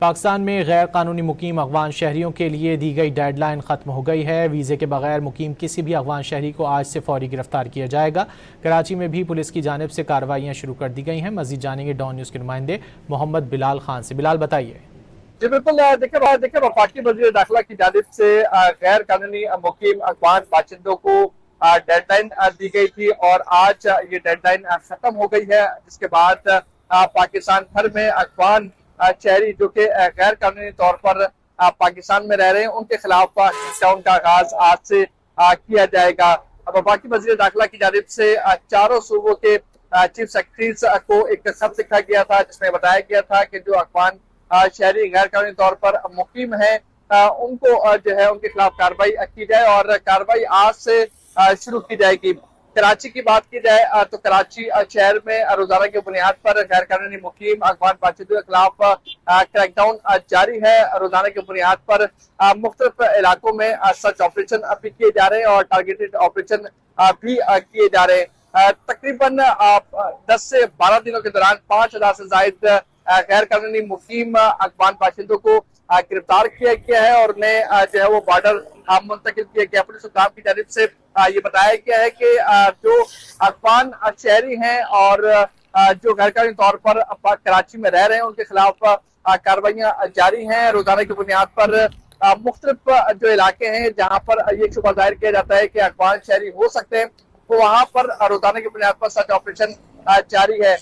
پاکستان میں غیر قانونی مقیم افغان شہریوں کے لیے دی گئی ڈیڈ لائن ختم ہو گئی ہے۔ ویزے کے بغیر مقیم کسی بھی افغان شہری کو آج سے فوری گرفتار کیا جائے گا۔ کراچی میں بھی پولیس کی جانب سے کارروائیاں شروع کر دی گئی ہیں۔ مزید جانیں گے ڈان نیوز کے نمائندے محمد بلال خان سے۔ بلال بتائیے۔ جی بالکل، دیکھیں وفاقی وزیر داخلہ کی جانب سے غیر قانونی مقیم افغان باشندوں کو ڈیڈ لائن دی گئی تھی اور آج یہ ڈیڈ لائن ختم ہو گئی ہے، جس کے بعد پاکستان بھر میں افغان شہری جو کہ غیر قانونی طور پر پاکستان میں رہ رہے ہیں ان کے خلاف لاک ڈاؤن کا آغاز آج سے کیا جائے گا۔ وفاقی وزیر داخلہ کی جانب سے چاروں صوبوں کے چیف سیکرٹریز کو ایک خط لکھا گیا تھا، جس میں بتایا گیا تھا کہ جو افغان شہری غیر قانونی طور پر مقیم ہیں ان کو جو ہے ان کے خلاف کارروائی کی جائے اور کارروائی آج سے شروع کی جائے گی۔ کراچی کی بات کی جائے تو کراچی شہر میں روزانہ کی بنیاد پر غیر قانونی مقیم افغان باشندوں کے خلاف کریک ڈاؤن جاری ہے۔ روزانہ کی بنیاد پر مختلف علاقوں میں سرچ آپریشن بھی کیے جا رہے ہیں اور ٹارگیٹڈ آپریشن بھی کیے جا رہے ہیں۔ تقریباً 10 سے 12 دنوں کے دوران 5000 سے زائد غیر قانونی مقیم افغان باشندوں کو گرفتار کیا گیا ہے اور انہیں جو ہے وہ بارڈر منتقل کیا گیا۔ پولیس حکام کی جانب سے یہ بتایا گیا ہے کہ جو افغان شہری ہیں اور جو غیر قانونی طور پر کراچی میں رہ رہے ہیں ان کے خلاف کارروائیاں جاری ہیں۔ روزانہ کی بنیاد پر مختلف جو علاقے ہیں جہاں پر یہ شبہ ظاہر کیا جاتا ہے کہ افغان شہری ہو سکتے ہیں، وہاں پر روزانہ کی بنیاد پر سرچ آپریشن جاری ہے۔